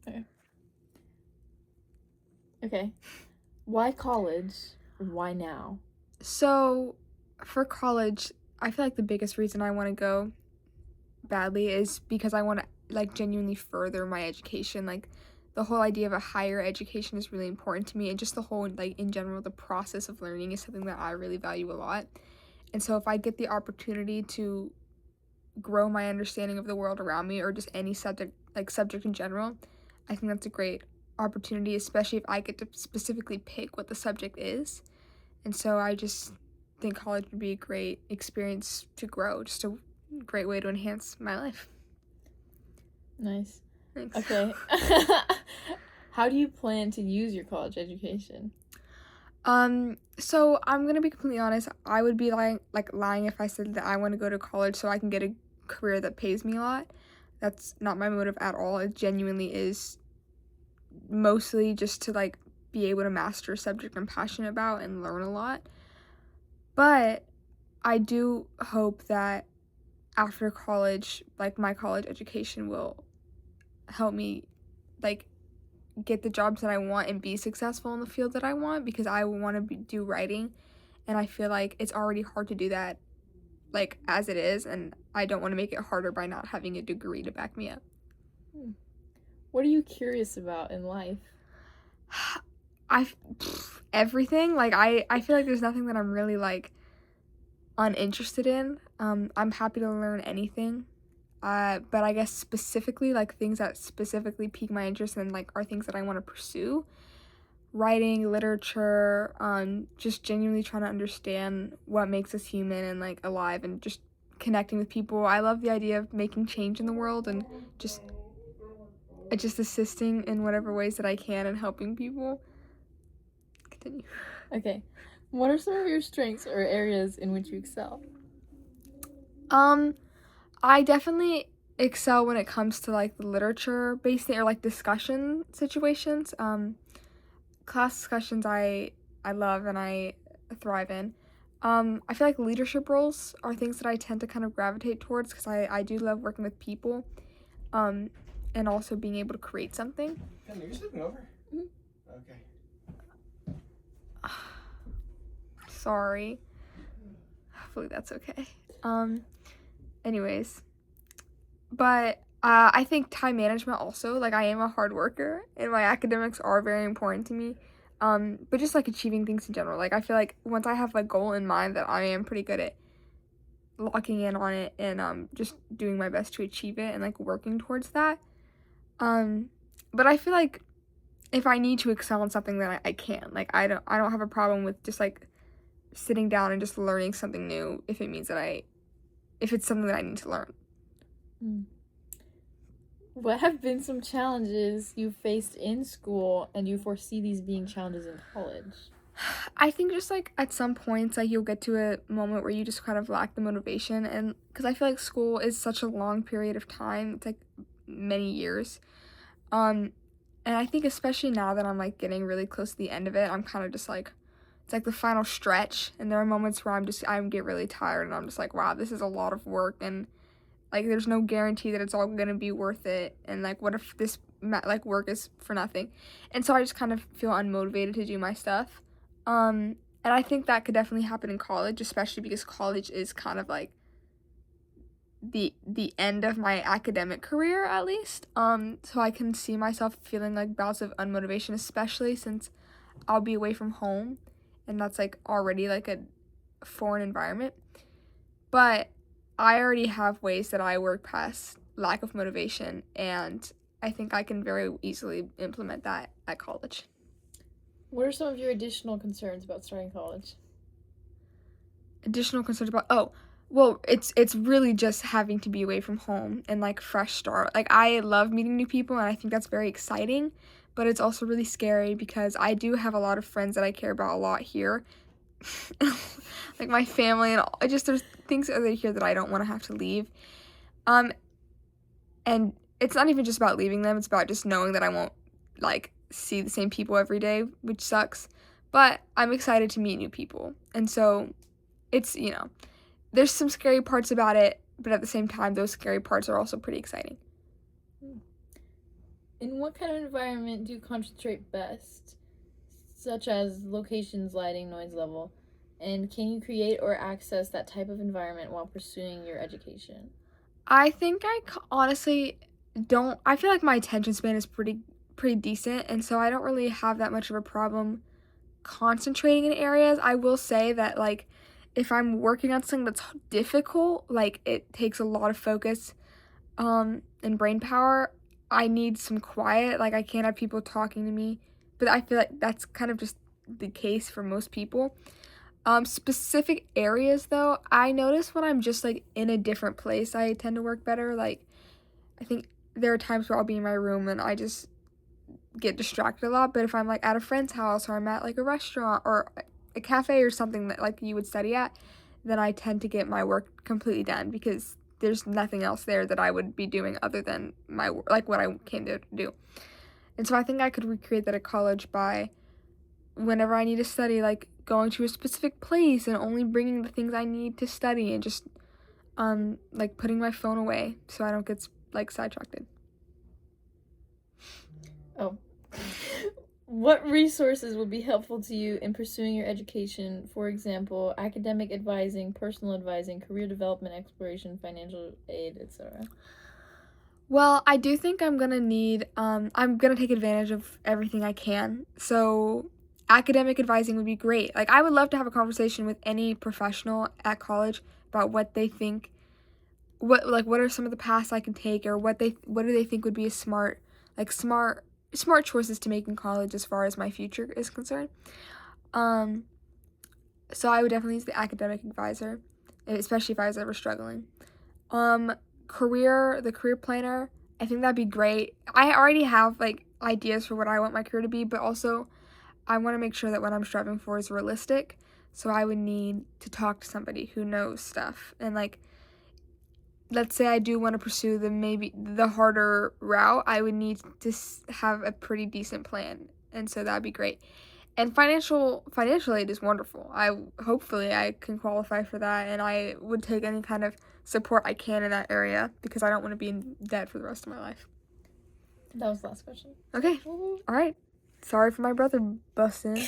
Okay. Okay. Why college? Why now? So, for college, I feel like the biggest reason I want to go badly is because I want to like genuinely further my education. Like the whole idea of a higher education is really important to me, and just the whole like in general the process of learning is something that I really value a lot. And so if I get the opportunity to grow my understanding of the world around me or just any subject in general, I think that's a great opportunity, especially if I get to specifically pick what the subject is. And so I just think college would be a great experience to grow, just a great way to enhance my life. Nice. Thanks. Okay. How do you plan to use your college education? So I'm gonna be completely honest. I would be lying if I said that I want to go to college so I can get a career that pays me a lot. That's not my motive at all. It genuinely is mostly just to like be able to master a subject I'm passionate about and learn a lot. But I do hope that after college, like my college education will help me like get the jobs that I want and be successful in the field that I want, because I want to do writing, and I feel like it's already hard to do that like as it is, and I don't want to make it harder by not having a degree to back me up. What are you curious about in life? I everything, like I feel like there's nothing that I'm really like uninterested in. I'm happy to learn anything. But I guess specifically like things that specifically pique my interest and like are things that I want to pursue. Writing, literature, just genuinely trying to understand what makes us human and like alive and just connecting with people. I love the idea of making change in the world and just assisting in whatever ways that I can and helping people. Continue. Okay. What are some of your strengths or areas in which you excel? I definitely excel when it comes to like the literature based or like discussion situations. Class discussions I love and I thrive in. I feel like leadership roles are things that I tend to kind of gravitate towards because I do love working with people, um, and also being able to create something. Are you sleeping over? Okay. Sorry. Hopefully that's okay. Anyways, but I think time management also, like I am a hard worker and my academics are very important to me. But just like achieving things in general, like I feel like once I have a goal in mind that I am pretty good at locking in on it and just doing my best to achieve it and like working towards that. But I feel like if I need to excel in something, then I can. Like I don't have a problem with just like sitting down and just learning something new if it means that if it's something that I need to learn. What have been some challenges you faced in school and you foresee these being challenges in college? I think just like at some points, like you'll get to a moment where you just kind of lack the motivation, and because I feel like school is such a long period of time, it's like many years. Um, and I think especially now that I'm like getting really close to the end of it, I'm kind of just like, it's like the final stretch, and there are moments where I get really tired, and I'm just like, wow, this is a lot of work, and like there's no guarantee that it's all gonna be worth it, and like what if this like work is for nothing, and so I just kind of feel unmotivated to do my stuff. And I think that could definitely happen in college, especially because college is kind of like the end of my academic career at least. So I can see myself feeling like bouts of unmotivation, especially since I'll be away from home, and that's like already like a foreign environment. But I already have ways that I work past lack of motivation, and I think I can very easily implement that at college. What are some of your additional concerns about starting college? Additional concerns about well, it's really just having to be away from home and like fresh start. Like I love meeting new people and I think that's very exciting, but it's also really scary because I do have a lot of friends that I care about a lot here. Like my family and all, just there's things over here that I don't want to have to leave. Um and it's not even just about leaving them, it's about just knowing that I won't like see the same people every day, which sucks. But I'm excited to meet new people. And so it's, there's some scary parts about it, but at the same time, those scary parts are also pretty exciting. In what kind of environment do you concentrate best, such as locations, lighting, noise level? And can you create or access that type of environment while pursuing your education? I think honestly don't. I feel like my attention span is pretty decent, and so I don't really have that much of a problem concentrating in areas. I will say that like if I'm working on something that's difficult, like it takes a lot of focus and brain power, I need some quiet. Like I can't have people talking to me. But I feel like that's kind of just the case for most people. Specific areas though, I notice when I'm just like in a different place, I tend to work better. Like I think there are times where I'll be in my room and I just get distracted a lot, but if I'm like at a friend's house or I'm at like a restaurant or a cafe or something that like you would study at, then I tend to get my work completely done because there's nothing else there that I would be doing other than my like what I came to do. And so I think I could recreate that at college by whenever I need to study, like going to a specific place and only bringing the things I need to study and just like putting my phone away so I don't get like sidetracked. Oh. What resources would be helpful to you in pursuing your education? For example, academic advising, personal advising, career development, exploration, financial aid, etc. Well, I do think I'm gonna need, I'm gonna take advantage of everything I can. So, academic advising would be great. Like, I would love to have a conversation with any professional at college about what they think, what are some of the paths I can take, or what do they think would be a smart choices to make in college as far as my future is concerned. Um, so I would definitely use the academic advisor, especially if I was ever struggling. Um, the career planner, I think that'd be great. I already have like ideas for what I want my career to be, but also I want to make sure that what I'm striving for is realistic. So I would need to talk to somebody who knows stuff. And like let's say I do want to pursue the harder route, I would need to have a pretty decent plan. And so that'd be great. And financial aid is wonderful. Hopefully I can qualify for that, and I would take any kind of support I can in that area because I don't want to be in debt for the rest of my life. That was the last question. Okay. All right. Sorry for my brother busting.